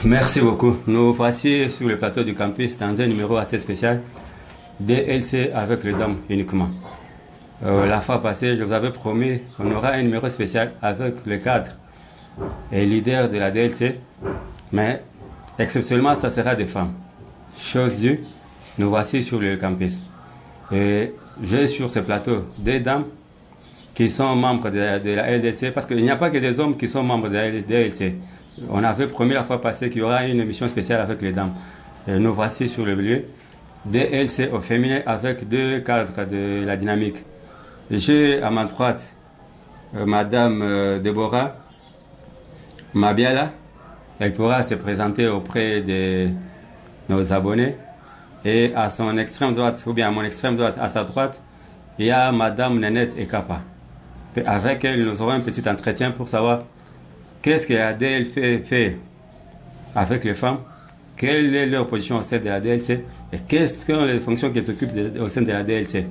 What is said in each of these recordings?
Merci beaucoup. Nous voici sur le plateau du campus dans un numéro assez spécial, DLC avec les dames uniquement. La fois passée, je vous avais promis qu'on aura un numéro spécial avec le cadre et leader de la DLC, mais exceptionnellement, ça sera des femmes. Chose due, nous voici sur le campus. Et j'ai sur ce plateau des dames qui sont membres de la LDC, parce qu'il n'y a pas que des hommes qui sont membres de la LDC. On avait promis la fois passée qu'il y aura une émission spéciale avec les dames. Et nous voici sur le lieu, DLC au féminin avec deux cadres de la dynamique. J'ai à ma droite Madame Deborah Mabiala. Elle pourra se présenter auprès de nos abonnés. Et à son extrême droite, ou bien à mon extrême droite, à sa droite, il y a Madame Nenette Ekapa. Avec elle, nous aurons un petit entretien pour savoir qu'est-ce que la DLC fait avec les femmes, quelle est leur position au sein de la DLC et quelles sont les fonctions qu'elles occupent au sein de la DLC.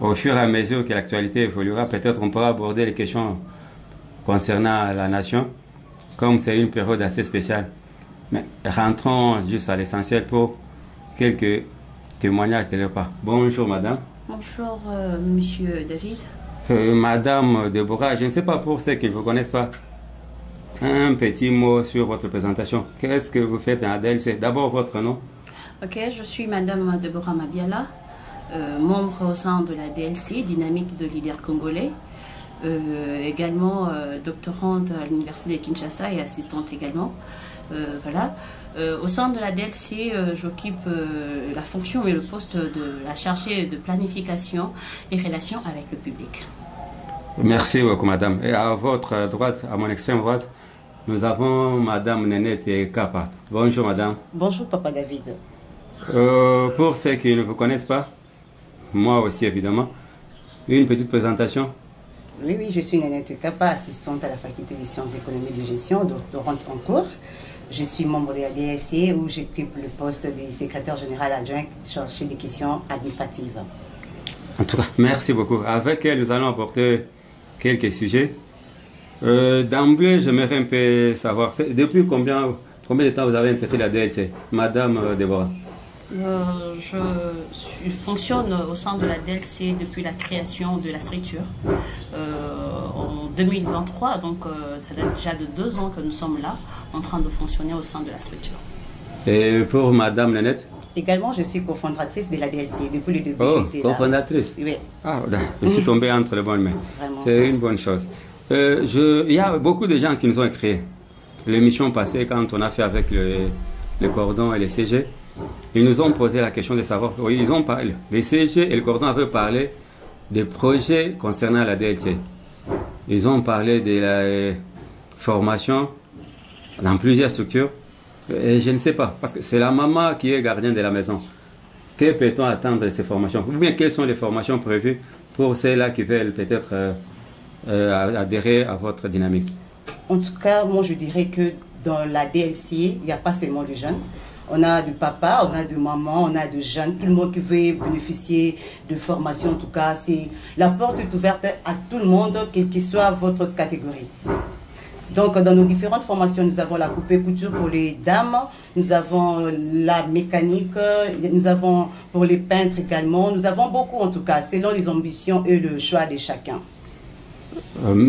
Au fur et à mesure que l'actualité évoluera, peut-être on pourra aborder les questions concernant la nation, comme c'est une période assez spéciale. Mais rentrons juste à l'essentiel pour quelques témoignages de leur part. Bonjour madame. Bonjour monsieur David. Madame Deborah, je ne sais pas pour ceux qui ne vous connaissent pas, un petit mot sur votre présentation. Qu'est-ce que vous faites dans la DLC? D'abord votre nom. Ok, je suis Madame Deborah Mabiala, membre au sein de la DLC, Dynamique de leader congolais, également doctorante à l'Université de Kinshasa et assistante également. Voilà. Au sein de la DLC, j'occupe la fonction et le poste de la chargée de planification et relations avec le public. Merci beaucoup madame. Et à votre droite, à mon extrême droite, nous avons Madame Nenette Ekapa. Bonjour Madame. Bonjour Papa David. Pour ceux qui ne vous connaissent pas, moi aussi évidemment, une petite présentation. Oui, je suis Nenette Ekapa, assistante à la faculté des sciences économiques de gestion, doctorante en cours. Je suis membre de la DSC où j'occupe le poste de secrétaire général adjoint chargé des questions administratives. En tout cas, merci beaucoup. Avec elle, nous allons aborder quelques sujets. D'emblée, j'aimerais un peu savoir, depuis combien de temps vous avez intégré la DLC, Madame Deborah? Je fonctionne au sein de la DLC depuis la création de la structure en 2023, donc ça date déjà de 2 ans que nous sommes là, en train de fonctionner au sein de la structure. Et pour Madame Nenette? Également, je suis cofondatrice de la DLC depuis le début. Oh, cofondatrice? Oui. Ah, je suis tombé entre les bonnes mains. C'est une bonne chose. Il y a beaucoup de gens qui nous ont écrit. L'émission passée, quand on a fait avec le cordon et les CG, ils nous ont posé la question de savoir, ils ont parlé, les CG et le cordon avaient parlé des projets concernant la DLC. Ils ont parlé de la formation dans plusieurs structures. Et je ne sais pas, parce que c'est la maman qui est gardienne de la maison. Que peut-on attendre de ces formations? Ou bien quelles sont les formations prévues pour ceux-là qui veulent peut-être adhérer à votre dynamique? En tout cas, moi je dirais que dans la DLC, il n'y a pas seulement de jeunes. On a de papa, on a de maman, on a de jeunes, tout le monde qui veut bénéficier de formation. En tout cas, la porte est ouverte à tout le monde, quelle que soit votre catégorie. Donc, dans nos différentes formations, nous avons la coupe-couture pour les dames, nous avons la mécanique, nous avons pour les peintres également. Nous avons beaucoup, en tout cas, selon les ambitions et le choix de chacun.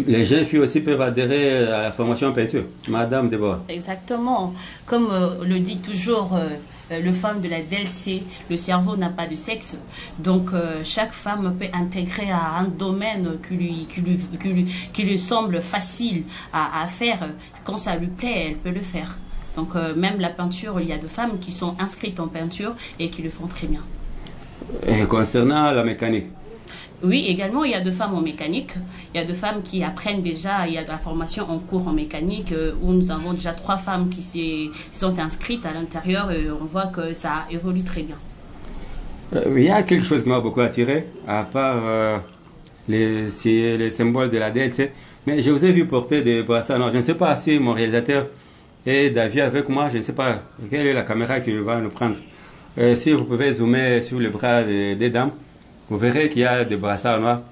Les jeunes filles aussi peuvent adhérer à la formation en peinture. Madame Deborah. Exactement. Comme le dit toujours le femme de la DLC, le cerveau n'a pas de sexe. Donc, chaque femme peut intégrer à un domaine qui lui semble facile à faire. Quand ça lui plaît, elle peut le faire. Donc, même la peinture, il y a des femmes qui sont inscrites en peinture et qui le font très bien. Et concernant la mécanique? Oui, également, il y a des femmes en mécanique. Il y a des femmes qui apprennent déjà, il y a de la formation en cours en mécanique où nous avons déjà 3 femmes qui sont inscrites à l'intérieur et on voit que ça évolue très bien. Il y a quelque chose qui m'a beaucoup attiré, à part les symboles de la DLC. Mais je vous ai vu porter des brassards. Alors, je ne sais pas si mon réalisateur est David avec moi. Je ne sais pas quelle est la caméra qui va nous prendre. Si vous pouvez zoomer sur les bras des dames. Vous verrez qu'il y a des brassards noirs.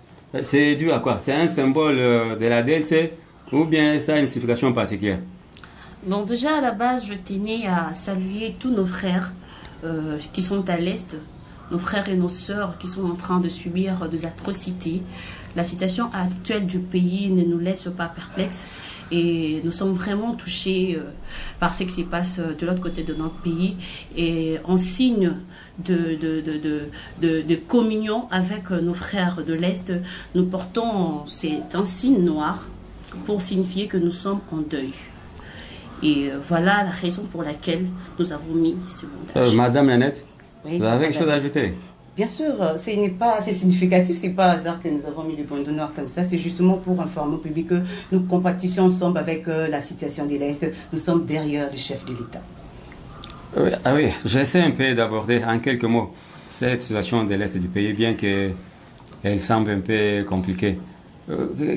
C'est dû à quoi? C'est un symbole de la DLC ou bien ça a une signification particulière? Bon, déjà à la base, je tenais à saluer tous nos frères qui sont à l'Est, nos frères et nos sœurs qui sont en train de subir des atrocités. La situation actuelle du pays ne nous laisse pas perplexes et nous sommes vraiment touchés par ce qui se passe de l'autre côté de notre pays. Et en signe de communion avec nos frères de l'Est, nous portons, c'est un signe noir pour signifier que nous sommes en deuil. Et voilà la raison pour laquelle nous avons mis ce montage. Madame Nanette, Oui, vous avez quelque chose à ajouter? Bien sûr, ce n'est pas assez significatif, c'est pas hasard que nous avons mis le bandeau noir comme ça, c'est justement pour informer au public que nous compatissons ensemble avec la situation de l'Est, nous sommes derrière le chef de l'État. Oui, ah oui, j'essaie un peu d'aborder en quelques mots cette situation de l'Est du pays, bien qu'elle semble un peu compliquée.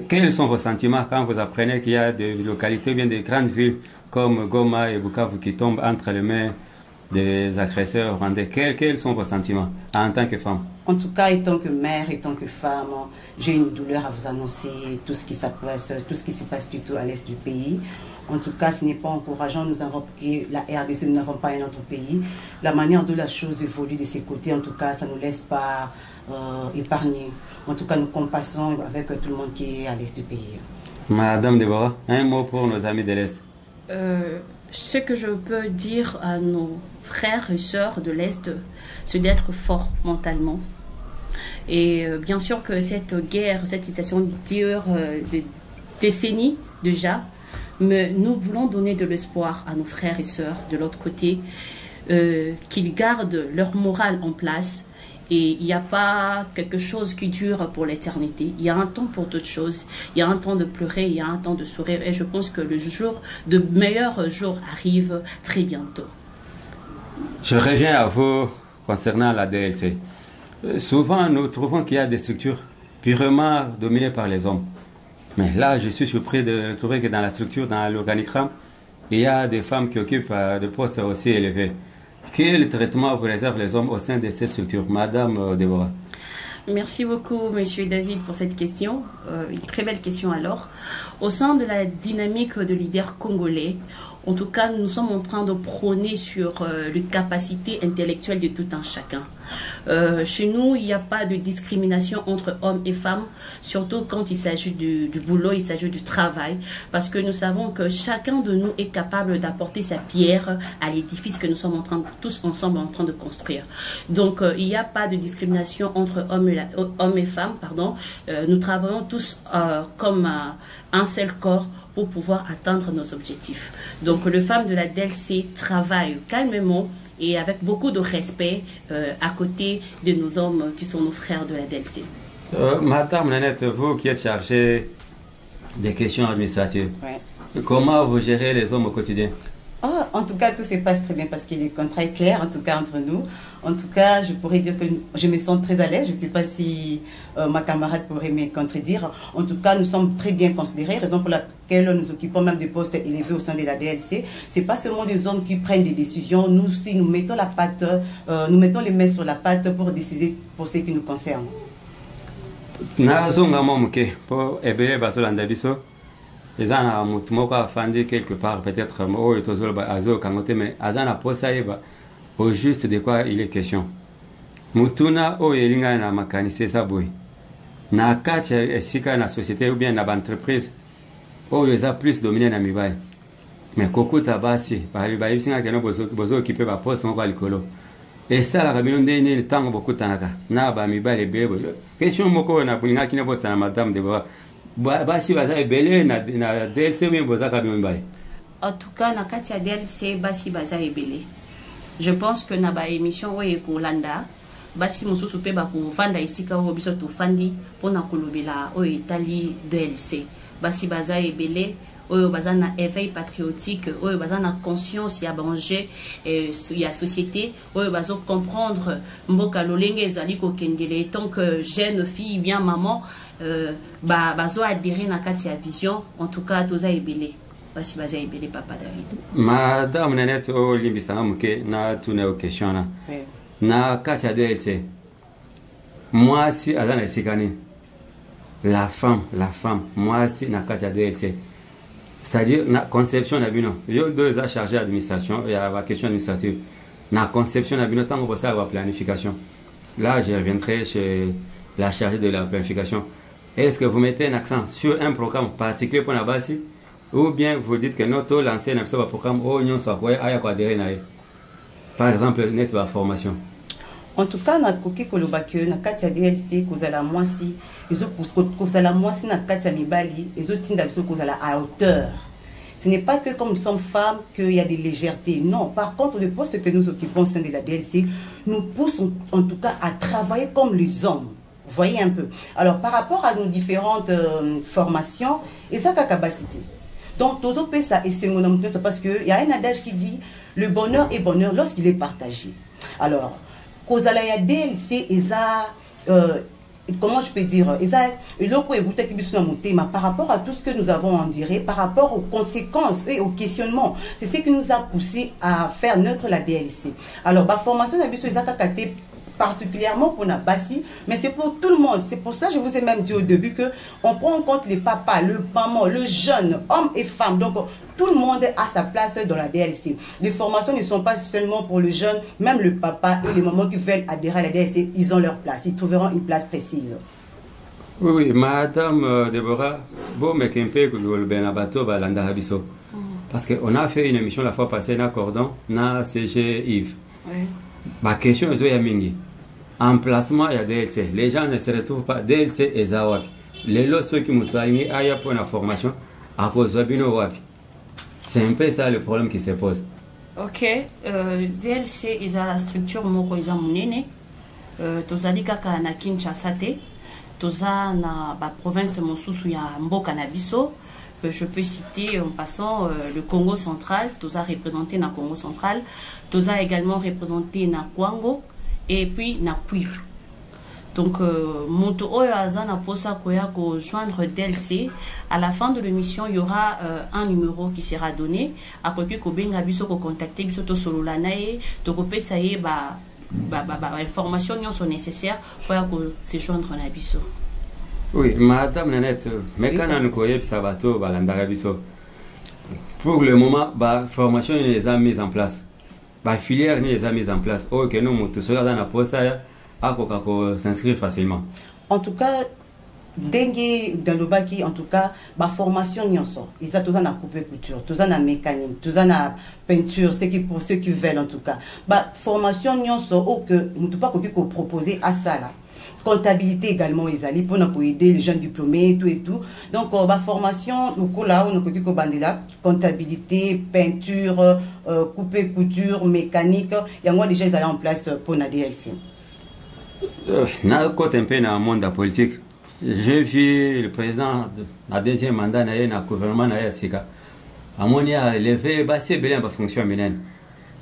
Quels sont vos sentiments quand vous apprenez qu'il y a des localités, bien des grandes villes comme Goma et Bukavu qui tombent entre les mains des agresseurs rwandais? Quels sont vos sentiments en tant que femme? En tout cas, en tant que mère, en tant que femme, j'ai une douleur à vous annoncer, tout ce qui se passe plutôt à l'Est du pays. En tout cas, ce n'est pas encourageant. Nous avons pris la RDC, nous n'avons pas un autre pays. La manière dont la chose évolue de ces côtés, en tout cas, ça ne nous laisse pas épargnés. En tout cas, nous compassons avec tout le monde qui est à l'Est du pays. Madame Deborah, un mot pour nos amis de l'Est. Ce que je peux dire à nos frères et sœurs de l'Est, c'est d'être forts mentalement. Et bien sûr que cette guerre, cette situation dure de décennies déjà, mais nous voulons donner de l'espoir à nos frères et sœurs de l'autre côté, qu'ils gardent leur morale en place. Et il n'y a pas quelque chose qui dure pour l'éternité. Il y a un temps pour toutes choses. Il y a un temps de pleurer, il y a un temps de sourire. Et je pense que de meilleurs jours arrive très bientôt. Je reviens à vous concernant la DLC. Souvent, nous trouvons qu'il y a des structures purement dominées par les hommes. Mais là, je suis surpris de trouver que dans la structure, dans l'organigramme, il y a des femmes qui occupent des postes aussi élevés. Quel traitement vous réserve les hommes au sein de cette structure, Madame Deborah? Merci beaucoup, Monsieur David, pour cette question. Une très belle question alors. Au sein de la dynamique de leader congolais, en tout cas, nous sommes en train de prôner sur les capacités intellectuelles de tout un chacun. Chez nous, il n'y a pas de discrimination entre hommes et femmes, surtout quand il s'agit du boulot, il s'agit du travail, parce que nous savons que chacun de nous est capable d'apporter sa pierre à l'édifice que nous sommes tous ensemble en train de construire. Donc, il n'y a pas de discrimination entre hommes et femmes. Nous travaillons tous comme un seul corps pour pouvoir atteindre nos objectifs. Donc, les femmes de la DLC travaillent calmement et avec beaucoup de respect à côté de nos hommes qui sont nos frères de la DLC. Madame Nanette, vous qui êtes chargée des questions administratives, Ouais. comment vous gérez les hommes au quotidien? En tout cas, tout se passe très bien parce que le contrat est clair, en tout cas entre nous. En tout cas, je pourrais dire que je me sens très à l'aise. Je ne sais pas si ma camarade pourrait me contredire. En tout cas, nous sommes très bien considérés, raison pour laquelle nous occupons même des postes élevés au sein de la DLC. Ce n'est pas seulement des hommes qui prennent des décisions. Nous aussi, nous mettons la patte, nous mettons les mains sur la patte pour décider pour ce qui nous concerne. Nazonga momuke po ebele bazolanda biso ezana mutu moko afandi quelque part peut-être oyo tozoloba azokango te mais azana posa yeba au juste de quoi il est question. Mutuna oyo elingana na makanisi eza boye na kati ya esika na société ou bien na baentreprise oyo eza plus dominé na mibali mais kokuta basi bayebisingaka no bozokipe baposte moko ya likolo esalaka bino ndenge nini ntango bokutanaka na bamibali ebele boye. Question moko oyo nakulingaki ne bosana Madame Deborah, basi baza ebele na DLC bien bozaka bino mibali? En tout cas, na kati ya DLC basi baza ebele. Je pense que na ba émission oyo ekolanda basi mosusu pe bakovanda esika oyo biso tofandi mpona kolobela oyo etali DLC. Basi baza ebele oyo baza na éveil patriotique, oyo baza na conscience ya danger ya société, oyo bazo comprendre mboka lolenge ezali kokendele tant que jeune fille bien maman bazo adhérer na kati ya vision. En tout cas toza ebele basi baza ebele Papa David. Madame Nanette o limbisanga muke na tuna o question na na kati ya DLC mwasi aza na esika nini? La femme mwasi na kati ya DLC C'est-à-dire, la conception n'a pas. Il y a deux chargés d'administration, il y a la question administrative. La conception n'a pas tant que ça, la planification. Là, je reviendrai chez la chargée de la planification. Est-ce que vous mettez un accent sur un programme particulier pour la base ou bien vous dites que notre l'ancien programme, par exemple, notre formation? En tout cas, na koki kolobaki na kati ya DLC kozala mwasi ezo kozala mwasi na kati ya mibali ezo tinda biso kozala à hauteur. Ce n'est pas que comme nous sommes femmes qu'il y a des légèretés. Non, par contre, le poste que nous occupons au sein de la DLC nous pousse en tout cas à travailler comme les hommes. Vous voyez un peu. Alors, par rapport à nos différentes formations, et ça, capacité. Donc, todo ça et c'est mon homme, parce qu'il y a un adage qui dit le bonheur est bonheur lorsqu'il est partagé. Alors, kozala ya DLC eza comment je peux dire eza eloko ebuta ki biso na motema par rapport à tout ce que nous avons en dire, par rapport aux conséquences et aux questionnements. C'est ce qui nous a poussé à faire notre la DLC. Alors, la formation na biso eza kakate particulièrement pour Nabassi, mais c'est pour tout le monde. C'est pour ça que je vous ai même dit au début que on prend en compte les papas, le maman, le jeune, hommes et femmes. Donc tout le monde a sa place dans la DLC. Les formations ne sont pas seulement pour le jeune, même le papa et les mamans qui veulent adhérer à la DLC, ils ont leur place. Ils trouveront une place précise. Oui, oui, Madame Deborah, bon, mais qu'un peu le Benabato, l'Andarabiso. Parce qu'on a fait une émission la fois passée, dans Cordon, dans CG Yves. Oui. Ma question est Mingi. Emplacement, il y a DLC. Les gens ne se retrouvent pas. DLC et Zawak. Les lots, ceux qui m'ont traîné, ailleurs pour la formation, à cause de Bino Wapi. C'est un peu ça le problème qui se pose. Ok. DLC, ils ont la structure, ils ont mon aîné. Tozali kaka na Kinshasa, toza na la province de Mosusu, il y a Mboka Nabiso. Je peux citer en passant le Congo central, Toza représenté dans le Congo central, Toza également représenté dans Kwango et puis dans Cuir. Donc, Monto Oyaza na posa koya ko joindre DLC. À la fin de l'émission, il y aura un numéro qui sera donné. À quoi que benga biso ko contacter biso to solo lanae, to ko pesa ye information sont nécessaires pour se joindre na biso. Oui, Madame Nanette, mais quand on a Sabato, pour le moment, la formation est mise en place. La filière est mise en place. Oh, que nous, tous ceux qui ont poste, s'inscrire facilement. En tout cas, dengue dans le baki, en tout cas, la formation n'y en sort. Ils ont tous en coupe couture, tous en mécanique, tous en peinture, pour ceux qui veulent en tout cas. La formation n'y en sort, oh, que nous ne pouvons pas proposer à ça là. Comptabilité également ils allaient pour nous aider les jeunes diplômés tout et tout. Donc la formation nous là on nous bandela comptabilité, peinture, couper couture, mécanique, il y a moi déjà ils allaient en place pour la DLC. Na côté un peu dans le monde politique. J'ai vu le président de la deuxième mandat dans le gouvernement na Sika. À mon il a levé assez bien la fonction féminine.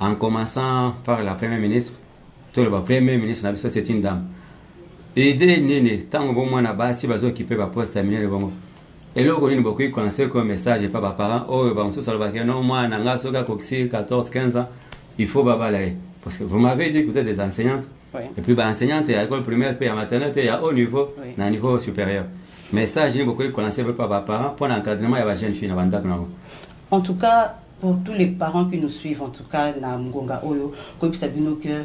En commençant par la première ministre, tout le premier ministre c'est une dame. Et dès que tant que moi na basi bazo qui peut pas poste terminer le bon. Et là on a beaucoup connaissé comme message pas parents oh ba on se salva que non moi nanga soka koksi 14 15 ans il faut baba là parce que vous m'avez dit que vous êtes des enseignantes. Oui. Et puis enseignante à l'école primaire puis à maternelle et à haut niveau à niveau supérieur. Mais ça j'ai beaucoup connaissé pas parents pour l'encadrement il y a jeune fille na banda. En tout cas pour tous les parents qui nous suivent en tout cas na Ngonga Oyo comme sabino que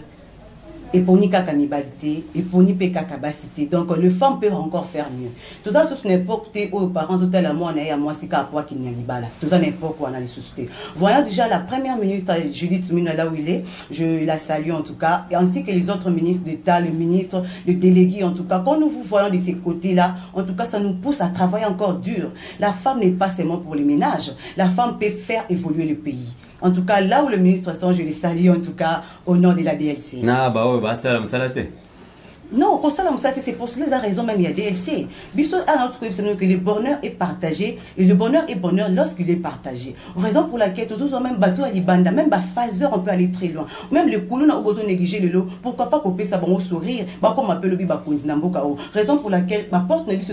et pour ni cannibalité et pour ni capacité. Donc les femmes peuvent encore faire mieux. Tout ça sur une époque où les parents sont tellement nés à moi si qu'à quoi qu'il n'y a pas là. Tout ça une époque où on a les sociétés. Voyons déjà la première ministre Judith Soumina là où il est, je la salue en tout cas, et ainsi que les autres ministres d'État, le ministre, le délégué en tout cas. Quand nous vous voyons de ces côtés-là, en tout cas ça nous pousse à travailler encore dur. La femme n'est pas seulement pour les ménages. La femme peut faire évoluer le pays. En tout cas, là où le ministre sont, je les salue en tout cas au nom de la DLC. Non, c'est pour cela raison même il y a DLC. Biso à notre que le bonheur est partagé et le bonheur est bonheur lorsqu'il est partagé. Raison pour laquelle tous même bateau à l'ibanda, même phaseur on peut aller très loin. Même le coulon n'a pas besoin de négliger le lot. Pourquoi pas couper ça bon sourire, bah comme appelle le biba kondinamboka. Raison pour laquelle ma porte ne dit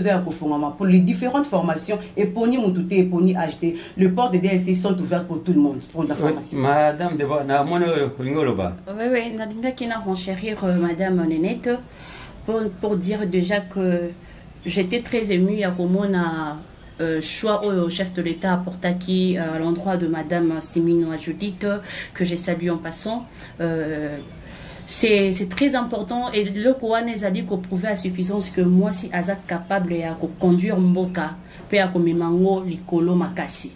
pour les différentes formations et pour ni moutouté et pour ni acheter, le port de DLC sont ouverts pour tout le monde pour la formation. Madame Deborah, na mono ngoloba. Oui, Nadinga qui n'a renchérir Madame Nénette. Pour dire déjà que j'étais très émue à comment choix au chef de l'État Portaki à l'endroit de Madame Simino Judith, que j'ai salué en passant. C'est très important et le Kouane a dit qu'on prouvait à suffisance que moi si Azak capable de conduire Mboka, peut à Mimango Likolo Makasi.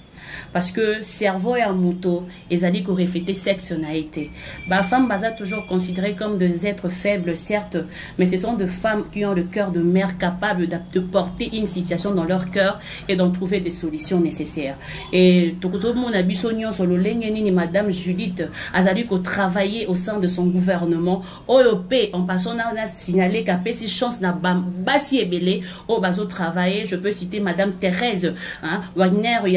Parce que cerveau et moto, ils ont dit qu'on reflétait sexe naïté. Les femmes sont toujours considérées comme des êtres faibles, certes, mais ce sont des femmes qui ont le cœur de mère capable de porter une situation dans leur cœur et d'en trouver des solutions nécessaires. Et tout le monde a bisogno sur le ligne Madame Judith a dit qu'on travaillait au sein de son gouvernement. OEP, en passant, on a signalé qu'à si chance n'a pas si ébélé au baso travailler. Je peux citer Madame Thérèse, hein, Wagner, il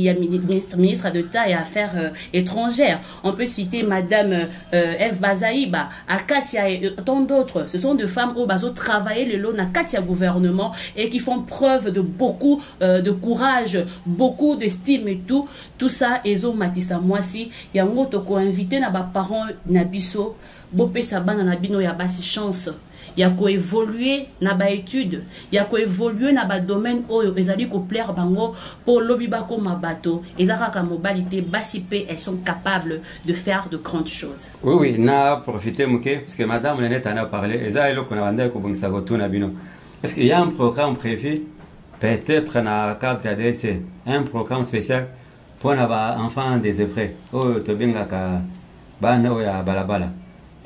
y a ministre d'État et Affaires étrangères. On peut citer Madame Eve Bazaïba, Akassia et tant d'autres. Ce sont des femmes au baso travailler le lot na Katia gouvernement et qui font preuve de beaucoup de courage, beaucoup d'estime et tout. Tout ça, Ezo Matissa Mwasi, il y a un autre qui invité na ba parents nabiso, bopé sabana nabino ya basi chance. Il y a qu'à évoluer dans ba étude, il y a qu'à évoluer dans ba domaine où ils allaient plaire bango pour l'obibako mabato, ils ont la mobilité basipé, elles sont capables de faire de grandes choses. Oui, oui, n'a profité mouké parce que Madame Lenette en a parlé. Et ça, il qu'on a vendu qu'on s'est retourné à bino. Est-ce qu'il y a un programme prévu, peut-être dans le cadre de la DLC, un programme spécial pour les enfants des épreuves. Oh, tu bien ka bano ya balabala.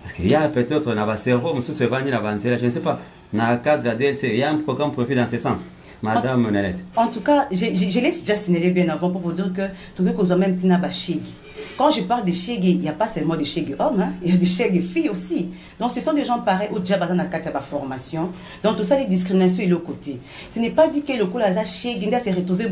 Parce qu'il y a peut-être un avancero, je ne sais pas. Dans le cadre de la DLC, il y a un programme prévu dans ce sens. Madame Nenette. En tout cas, je l'ai déjà signalé bien avant pour vous dire que tout le monde a même tina bachigi. Quand je parle de Chégé, il n'y a pas seulement de Chégé hommes, hein, il y a de Chégé filles aussi. Donc ce sont des gens pareils au Djabatan à la formation. Donc tout ça, les discriminations et le côté. Ce n'est pas dit que le coup là, Chégé s'est retrouvé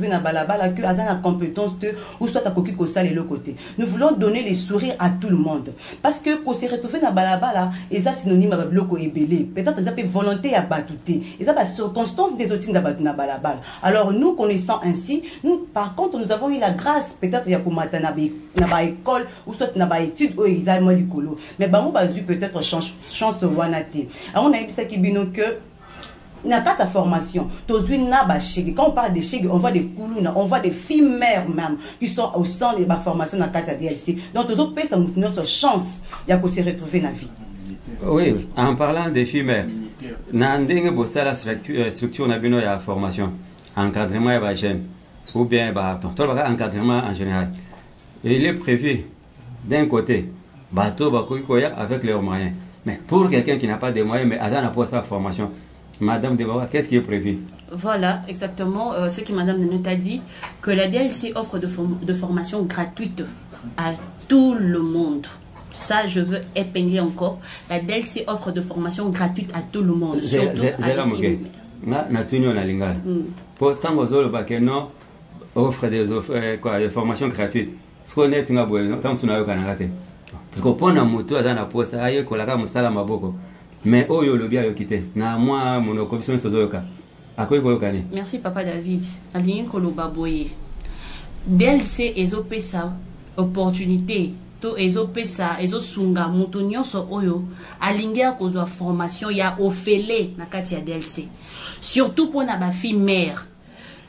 dans Balabala, que Azan a compétence ou soit à Koki Kosal et le côté. Nous voulons donner les sourires à tout le monde. Parce que quand s'est retrouvé dans Balabala, ils sont synonymes avec bloco et belé. Peut-être qu'ils ont volonté à batouter. Ils ont la circonstance des autres dans Balabala. Alors nous connaissant ainsi, nous par contre nous avons eu la grâce, peut-être il y a Koumatana na école ou soit na étude ou examen du colo mais bango bazu peut-être chance wanate on a eu ça qui bino que n'a pas sa formation tozui na ba chege quand on parle de chege on voit des kuluna on voit des filles mères même qui sont au sein de la formation na kata DLC donc tozo pe ça notre chance ya ko se retrouver na vie. Oui, en parlant des filles mères na ndenge bossa la structure na bino ya formation encadrement ya ba jeune ou bien ba tout le encadrement en général. Et il est prévu, d'un côté, bateau Bakoikoya avec leurs moyens. Mais pour quelqu'un qui n'a pas de moyens, mais Azan a pas sa formation, Madame Deborah, qu'est-ce qui est prévu? Voilà, exactement ce que Madame Nenette a dit, que la DLC offre de formation gratuite à tout le monde. Ça, je veux épingler encore. La DLC offre de formation gratuite à tout le monde. Surtout à les filles. Pour offre des formations gratuites. Parce que pour la moto, à la poste, aïe, kolaka musala maboko. Mais oh yo lobia yo kite. Na moi mon commission sozoyoka. Akoy koyokani. Merci papa David. Aligné koloba boye. DLC ezopesa opportunité. To ezopesa ezosunga moto nyonso oyo alingi akozwa formation ya ofele na kati ya DLC. Surtout pour na ba fille mère.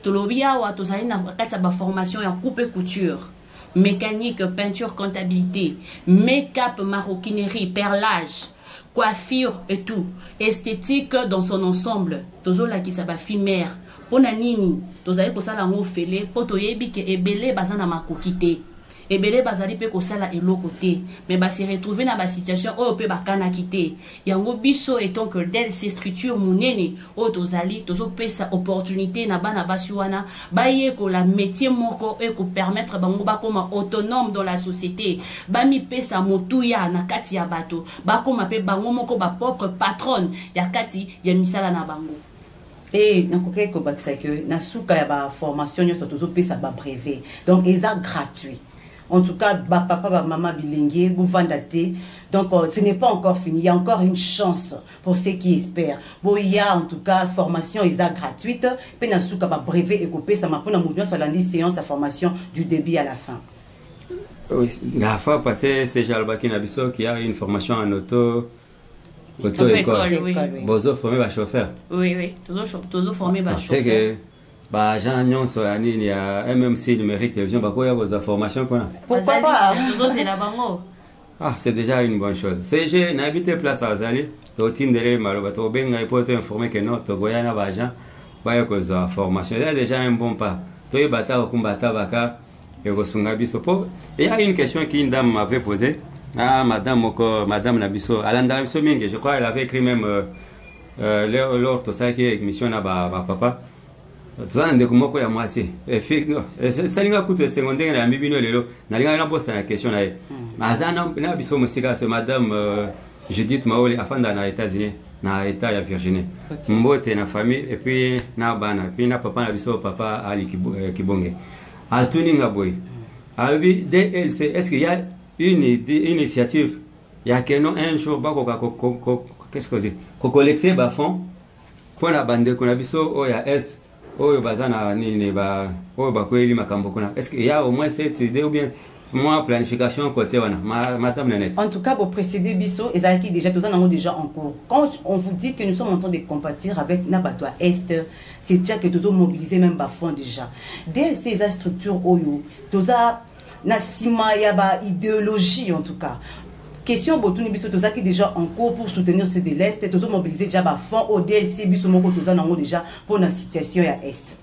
Tolobia wa tozali na kati ya ba formation ya coupe couture. Mécanique, peinture, comptabilité, make-up, maroquinerie, perlage, coiffure et tout. Esthétique dans son ensemble. Tozo la ki sa ba fi mère. Pona nini, tozali ko sala ngo fele, poto yebi ke ebele bazana makokite. Ebele bazali pe ko sala eloko te. Mais ba se retrouver na ba situation o pe bakana kite. Yango biso étant que DLC structure munene o tozali tozo pesa opportunité na bana basiwana ba ye ko la métier moko e ko permettre bango ba koma autonome dans la société. Ba mi pesa motuya na kati ya bato. Ba koma pe bango moko ba propre patronne ya kati ya misala na bango. Et dans quelque chose que na souka ya ba formation yo tozo pesa ba brevet. Donc eza gratuit. En tout cas, papa, maman bilingue, vous vendez. Donc, ce n'est pas encore fini. Il y a encore une chance pour ceux qui espèrent. Bon, il y a en tout cas formation gratuite. Penasuka va brevet et coupé. Ça m'a pris un mouvement sur la séance à formation du début à la fin. Oui, la fois passée, c'est Jalbaki Nabiso qui a une formation en auto-école. Oui. Bozo formé par chauffeur. Oui. Toujours formé par chauffeur. bah Jean Nyonso il y a MMC numérique télévision bah quoi il y a des formations quoi. Pourquoi pas? Ah, c'est déjà une bonne chose. C'est j'ai habité place à Azali, Totindele Maloba, Tobenga pour te informer que notre Goyana va Jean bah il y a des formations. C'est déjà un bon pas. Toi bata okumbata baka et Rosunga biso. Il y a une question qu'une dame m'avait posée. Ah, madame Nabiso, Alanda Biso Mingue, je crois qu'elle avait écrit même lors de sa émission à papa. Tout ça, on a dit que moi aussi. Ça n'a pas secondaire, on a mis le n'a pas posé la question. Mais Nabiso Moussika, c'est madame Judith Maoli, à fond dans les États-Unis, dans l'État de Virginie. Mbote na famille, et puis na bana, puis na papa Nabiso, papa Ali Kibonge. À Tuninga Boy. Alors, DLC, est-ce qu'il y a une initiative, il y a que non un jour qu'est-ce que c'est collecter des fonds pour la bande qu'on a vu au est au bazana ni ba au bakweli makambo kuna. Est-ce qu'il y a au moins cette idée ou bien moi planification côté wana madame Nanette? En tout cas pour précéder Bisso et Zaki déjà tout ça nous déjà en cours. Quand on vous dit que nous sommes en train de compatir avec Nabato Est, c'est déjà que tout mobiliser même bas fonds déjà. Dès ces structures oyo tout ça na sima ya ba idéologie en tout cas. Question Botuni Bisso Toza qui déjà en cours pour soutenir ceux de l'Est, Toza mobiliser déjà ba fonds au DLC Bisso Moko Toza nango déjà pour la situation à Est.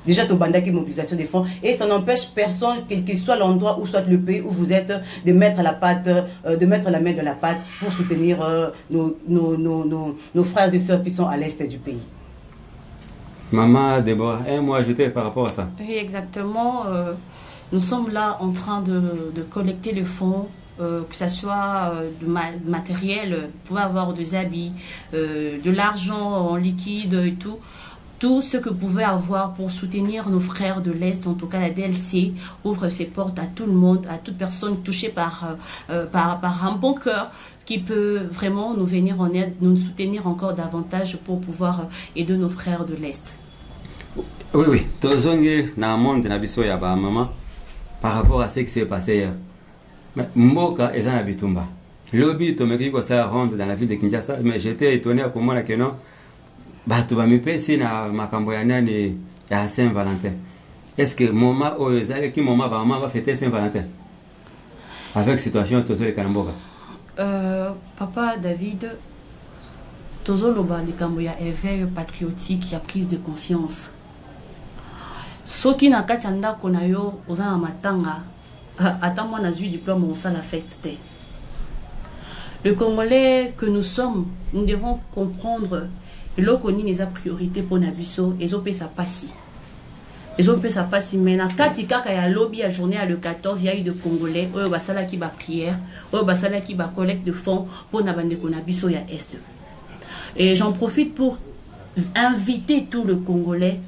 Déjà Tobanda qui mobilisation des fonds et ça n'empêche personne, quel que soit l'endroit ou soit le pays où vous êtes, de mettre la pâte, de mettre la main dans la pâte pour soutenir nos frères et sœurs qui sont à l'Est du pays. Maman Déborah, un mot ajouté par rapport à ça? Oui, exactement. Nous sommes là en train de collecter les fonds, que ce soit de matériel, vous pouvez avoir des habits, de l'argent en liquide et tout ce que vous pouvez avoir pour soutenir nos frères de l'Est. En tout cas, la DLC ouvre ses portes à tout le monde, à toute personne touchée par un bon cœur qui peut vraiment nous venir en aide, nous soutenir encore davantage pour pouvoir aider nos frères de l'Est. Oui, tozongi na monde na biso ya ba maman par rapport à ce qui s'est passé hier. Mais Mboka est en Bitumba. Lobby tomeki ko ça ronde dans la ville de Kinshasa, mais j'étais étonné pour moi que non. Batu ba mipesi na makambo ya nani ya Saint-Valentin. Est-ce que moment o ezali ki moment ba maman va fêter Saint-Valentin? Avec situation tozo le Kanamboka. Papa David tozo loba likambo ya éveil patriotique, ya prise de conscience. Soki na kati ndako na yo ozana matanga ata moi na zui diplôme on ça la fête. Le Congolais que nous sommes, nous devons comprendre l'okoni les priorités pour Nabiso et zope sa passi. Et zope sa passi mais na kati kaka ya lobby à journée à le 14 il y a eu de Congolais oyo basala ki ba prière, oyo basala ki ba collecte de fonds pour na bande ko Nabiso ya est. Et j'en profite pour inviter tout le Congolais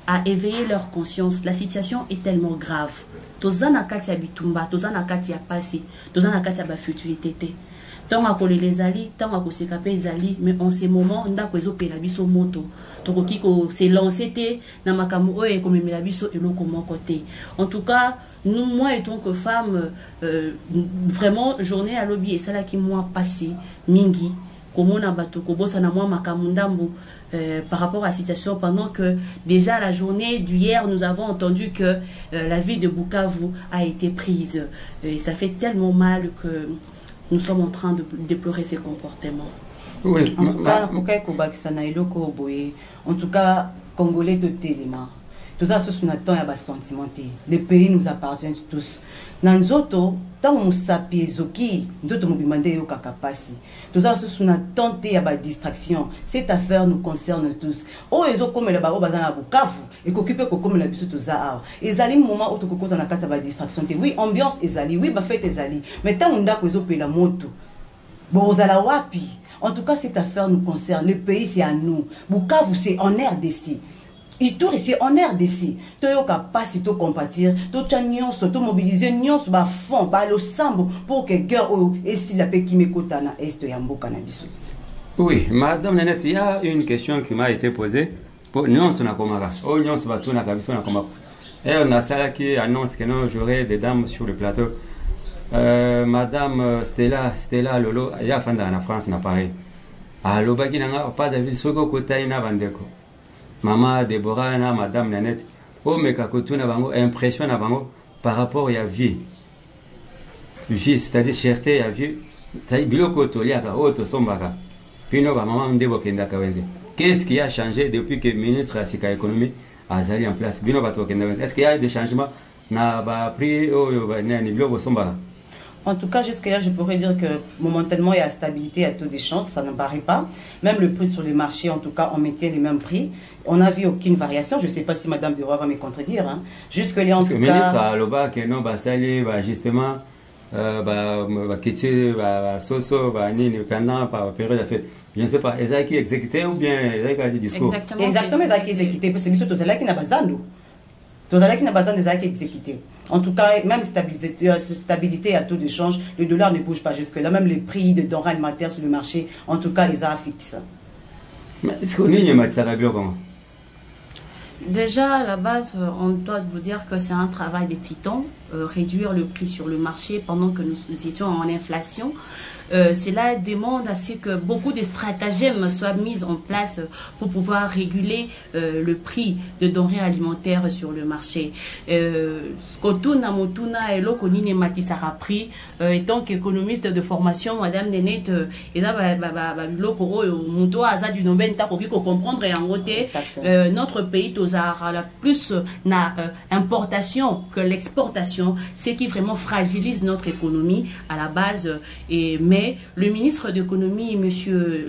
à éveiller leur conscience. La situation est tellement grave. Tozana katia bitumba, tozana katia passi, tozana katia ba futilité. Tant à coller les alliés, tant à s'écaper les alliés, mais en ces moments, on a quoi pela biso moto. Donc kiko s'est lancé na makamu et comme la biso et l'eau comme côté. En tout cas, nous moi et tant que femme, vraiment journée à lobby et ça là qui moi passé mingi. Comme on a bateau, kobosa na moi makamundambo par rapport à la situation pendant que déjà la journée d'hier nous avons entendu que la ville de Bukavu a été prise et ça fait tellement mal que nous sommes en train de déplorer ces comportements. Oui, en tout cas, Congolais de Téléma. Tout ça, ce sont des sentiments. Les pays nous appartiennent tous. Nanzoto, tant on s'appelle Zoki, nous avons demandé au Kakapasi. Tout ça, ce sont des distractions. Cette affaire nous concerne tous. Oh, ils ont comme les barreaux bazana Bukavu et qu'occupé comme la biso tout ça. Et zali moment où tu causes na kata ba distraction. Oui, ambiance ezali, oui, ba fête ezali. Mais tant on a que zo pe la moto. Bon, zala wapi. En tout cas, cette affaire nous concerne. Le pays, c'est à nous. Bukavu, c'est en RDC. Et tout ici en RDC. Tu es capable de compatir, de mobiliser, de fond, de sambo pour que guerre et si la paix qui m'écoute na est yambo cannabis. Oui, madame Nanette, il y a une question qui m'a été posée. Pour nous, on a comme race. Oh, nous, on va tout na cannabis, on a comme. Et on a ça qui annonce que nous j'aurai des dames sur le plateau. Madame Stella Lolo, il y a fan dans la France, n'a pareil. Ah, le bagi n'a pas de ville, soko kota ina bandeko. Maman Deborah, Madame Nanette, oh, mais kakotuna bango, impression na bango par rapport à la vie. Vie, c'est-à-dire cherté à vie. Biloko toliaka, oto sombaka. Puis nous, maman Ndebo Kenda Kawenze. Qu'est-ce qui a changé depuis que le ministre de la économie a allé en place? Est-ce qu'il y a des changements? En tout cas, jusqu'à là, je pourrais dire que momentanément, il y a stabilité, il y a taux d'échange, ça ne paraît pas. Même le prix sur les marchés, en tout cas, on maintient les mêmes prix. On n'a vu aucune variation. Je ne sais pas si Madame Deroy va me contredire. Hein. Jusque-là, en tout cas... Le ministre a loba que non, justement, pendant la période de fête. Je ne sais pas, est-ce qu'il est exécuté ou bien est-ce qu'il a des discours? Exactement, est-ce qu'il est exécuté? Parce que c'est là qui n'a pas besoin de exécuté. En tout cas, même stabilité à taux de change, le dollar ne bouge pas jusque-là. Même les prix de denrées alimentaires sur le marché, en tout cas, les a fixés. Mais est-ce qu'on est comment? Déjà, à la base, on doit vous dire que c'est un travail de titan, réduire le prix sur le marché pendant que nous étions en inflation. Cela demande à ce que beaucoup de stratagèmes soient mis en place pour pouvoir réguler le prix de denrées alimentaires sur le marché. Kotuna Motuna et Lokonine Matisara prix, étant qu'économiste de formation, Madame Nenette, comprendre notre pays la plus importation que l'exportation, ce qui vraiment fragilise notre économie à la base. Mais le ministre de l'économie,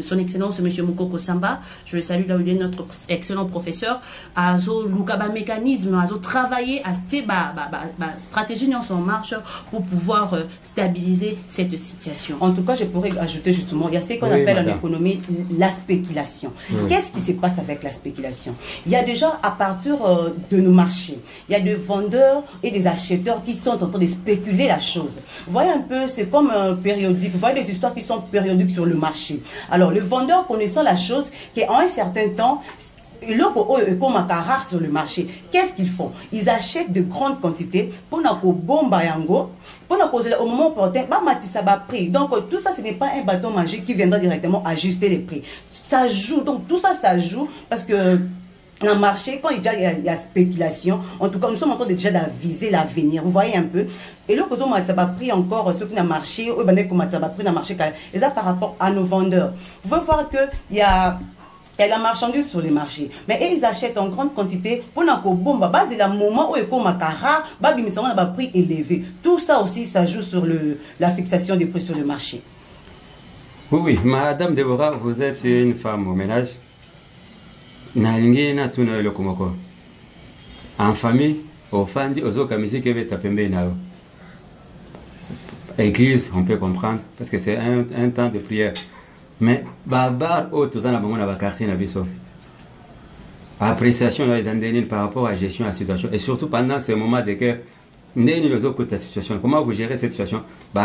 son excellence, monsieur Mukoko Samba, je le salue là où il est notre excellent professeur, a un mécanisme, a travaillé à stratégie en marche pour pouvoir stabiliser cette situation. En tout cas, je pourrais ajouter justement, il y a ce qu'on appelle en économie la spéculation. Qu'est-ce qui se passe avec la spéculation? Il y a déjà à partir de nos marchés, il y a des vendeurs et des acheteurs qui sont en train de spéculer la chose. Vous voyez un peu, c'est comme un périodique. Vous voyez des histoires qui sont périodiques sur le marché. Alors, le vendeur connaissant la chose, qu'en un certain temps, rare sur le marché, qu'est-ce qu'ils font? Ils achètent de grandes quantités pour bomba yango, pour au moment opportun, prix. Donc tout ça, ce n'est pas un bâton magique qui viendra directement ajuster les prix. Ça joue, donc tout ça, ça joue parce que dans le marché, quand il y a spéculation, en tout cas, nous sommes en train de déjà d'aviser l'avenir. Vous voyez un peu. Et là, nous avons pris encore ce qui a marché, ou bien comment ça va pris dans le marché, et ça par rapport à nos vendeurs. Vous pouvez voir qu'il y a la marchandise sur les marchés. Mais ils achètent en grande quantité pour la moment où ils ont un prix élevé. Tout ça aussi, ça joue sur la fixation des prix sur le marché. Oui, Madame Deborah, vous êtes une femme au ménage. En famille, au fandi, aux autres musique qui tapé église, on peut comprendre, parce que c'est un temps de prière. Mais, babar, tous en avons la quartier na biso. Appréciation par rapport à la gestion de la situation. Et surtout pendant ces moments de guerre, situation. Comment vous gérez cette situation?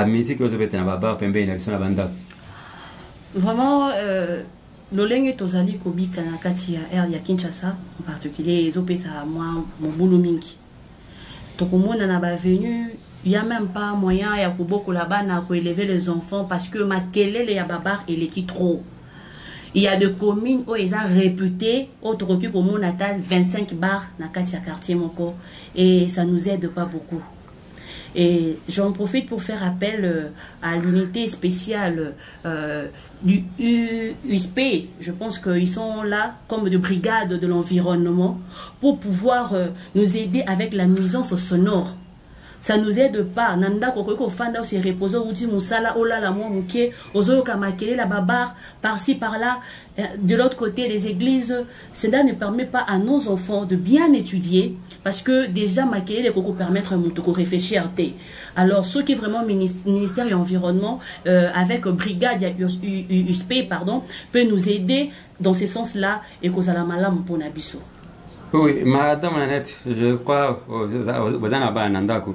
Musique, aux autres, babar, pembe, na biso na banda. Vraiment, lolenge tozali kobika na kati ya air ya Kinshasa en particulier ezopesa moi mobulu mingi tokomona na bavenu il y a même pas moyen ya kobokola bana ko élever les enfants parce que makelele ya babar eleki trop. Il y a des communes où ils ont réputé autre que comme on a 25 bars na kati ya quartier moko et ça nous aide pas beaucoup. Et j'en profite pour faire appel à l'unité spéciale du USP. Je pense qu'ils sont là comme de brigade de l'environnement pour pouvoir nous aider avec la nuisance sonore. Ça nous aide pas. Nanda kokoko fanda se reposer outi musala ola la mo muke ozo kamakele la babar par-ci par-là. De l'autre côté, les églises, cela ne permet pas à nos enfants de bien étudier parce que déjà makele les koko permettre à muto réfléchir. Alors ceux qui vraiment ministère de l'environnement avec brigade USP pardon peut nous aider dans ce sens-là et cause à la malam pour nabiso. Oui, Madame Nanette, je crois vous en avez un andako.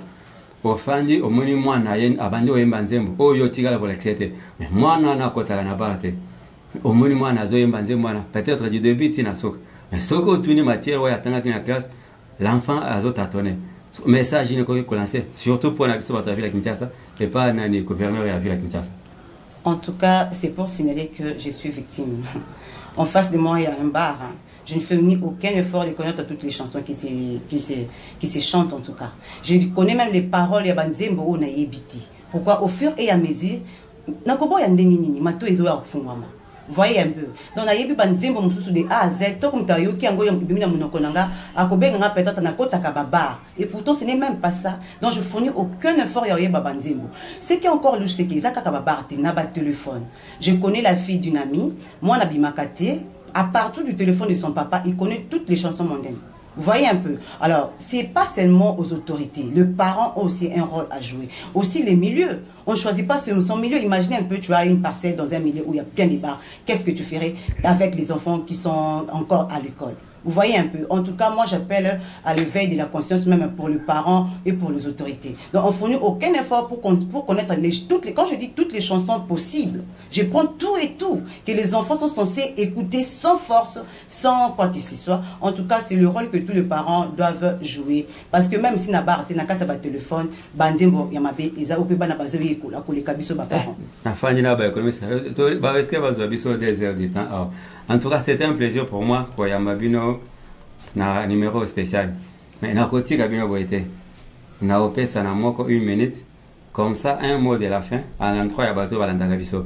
Au fandi, au moni mwana yen abandi oyemba nzembo. Oh yo tigala pour l'accepter. Mais mwana na kota na barte. Au moni mwana zo yemba nzembo mwana. Peut-être du début tina sok. Mais soko tuni matière ouais atanga tina classe. L'enfant a zo tâtonné. Message ne ko lancer surtout pour la biso ba la Kinshasa et pas nani gouverneur ya ville Kinshasa. En tout cas, c'est pour signaler que je suis victime. En face de moi, il y a un bar. Je ne fais ni aucun effort de connaître toutes les chansons qui se chantent en tout cas. Je connais même les paroles ya banzembo o na yebiti. Pourquoi au fur et à mesure nakobo ya ndengi nini mato ezo ya kufungwama. Voyez un peu. Donc na yebi banzembo mususu de A à Z to comme tayo ki ango yibimina munoko nanga akobenga nga peut-être na kota kababa. Et pourtant ce n'est même pas ça. Donc je fournis aucun effort ya yeba banzembo. Ce qui est encore louche c'est que zaka kababa te na ba téléphone. Je connais la fille d'une amie, moi na bimakate, à partir du téléphone de son papa, il connaît toutes les chansons mondaines. Vous voyez un peu. Alors, c'est pas seulement aux autorités. Le parent a aussi un rôle à jouer. Aussi les milieux. On ne choisit pas son milieu. Imaginez un peu, tu as une parcelle dans un milieu où il y a plein de bars. Qu'est-ce que tu ferais avec les enfants qui sont encore à l'école? Vous voyez un peu. En tout cas, moi, j'appelle à l'éveil de la conscience, même pour le parent et pour les autorités. Donc, on ne fournit aucun effort pour connaître quand je dis toutes les chansons possibles, je prends tout et tout que les enfants sont censés écouter sans force, sans quoi que ce soit. En tout cas, c'est le rôle que tous les parents doivent jouer. Parce que même si n'a pas na kasa ba téléphone, bandembo yamabe eza ope bana bazo yekola ko le kabiso ba parents. Na fani na ba économiste, ba est-ce que bazo biso des heures de temps. En tout cas, c'était un plaisir pour moi pour Yamabino na numéro spécial. Mais na côté Gabino Boité, na opé ça na moko 1 minute. Comme ça, un mot de la fin. À l'endroit ya bateau balanda Gabiso.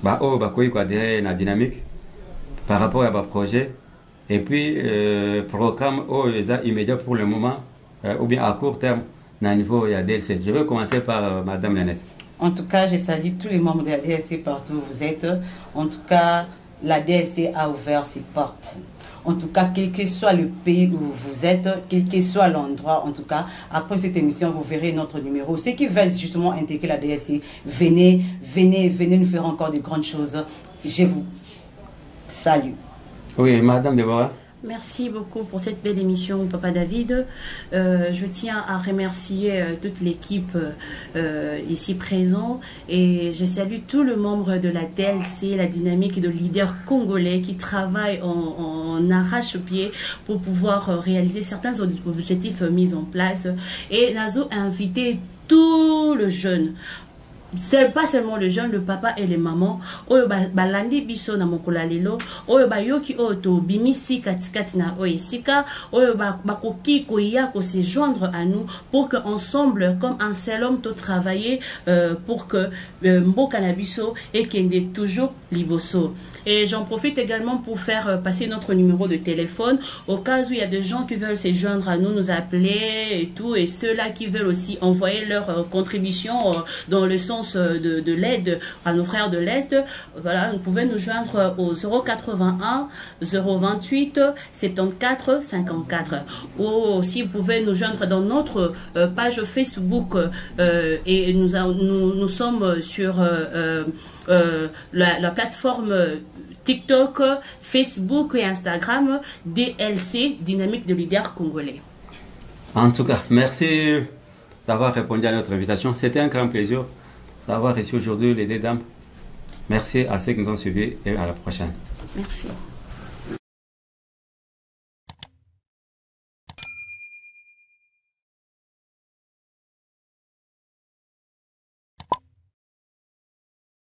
Ba oh ba koi quoi derrière na dynamique par rapport à ba projet. Et puis programme immédiat pour le moment ou bien à court terme na niveau ya DLC. Je vais commencer par Madame Lanette. En tout cas, je salue tous les membres de la DLC partout où vous êtes. En tout cas, la DLC a ouvert ses portes. En tout cas, quel que soit le pays où vous êtes, quel que soit l'endroit, en tout cas, après cette émission, vous verrez notre numéro. Ceux qui veulent justement intégrer la DLC, venez nous faire encore de grandes choses. Je vous salue. Oui, Madame Deborah. Merci beaucoup pour cette belle émission, Papa David. Je tiens à remercier toute l'équipe ici présente et je salue tous les membres de la DLC, la dynamique de leaders congolais qui travaillent en arrache-pied pour pouvoir réaliser certains objectifs mis en place. Et Nazo a invité tous les jeunes. C'est pas seulement le jeune, le papa et les mamans. Oyo balandi biso na mokola lelo. Oyo ba yoki oto bimisi katikati na oisika. Oyo bakoki koya ko se joindre à nous pour que ensemble, comme un seul homme, to travailler pour que mboka na biso et kende toujours liboso. Et j'en profite également pour faire passer notre numéro de téléphone au cas où il y a des gens qui veulent se joindre à nous, nous appeler et tout, et ceux-là qui veulent aussi envoyer leur contribution dans le sens de l'aide à nos frères de l'Est. Voilà, vous pouvez nous joindre au 081 028 74 54. Ou aussi vous pouvez nous joindre dans notre page Facebook et nous sommes sur la plateforme TikTok, Facebook et Instagram DLC, Dynamique de leader congolais. En tout cas, merci d'avoir répondu à notre invitation. C'était un grand plaisir d'avoir reçu aujourd'hui les deux dames. Merci à ceux qui nous ont suivis et à la prochaine. Merci.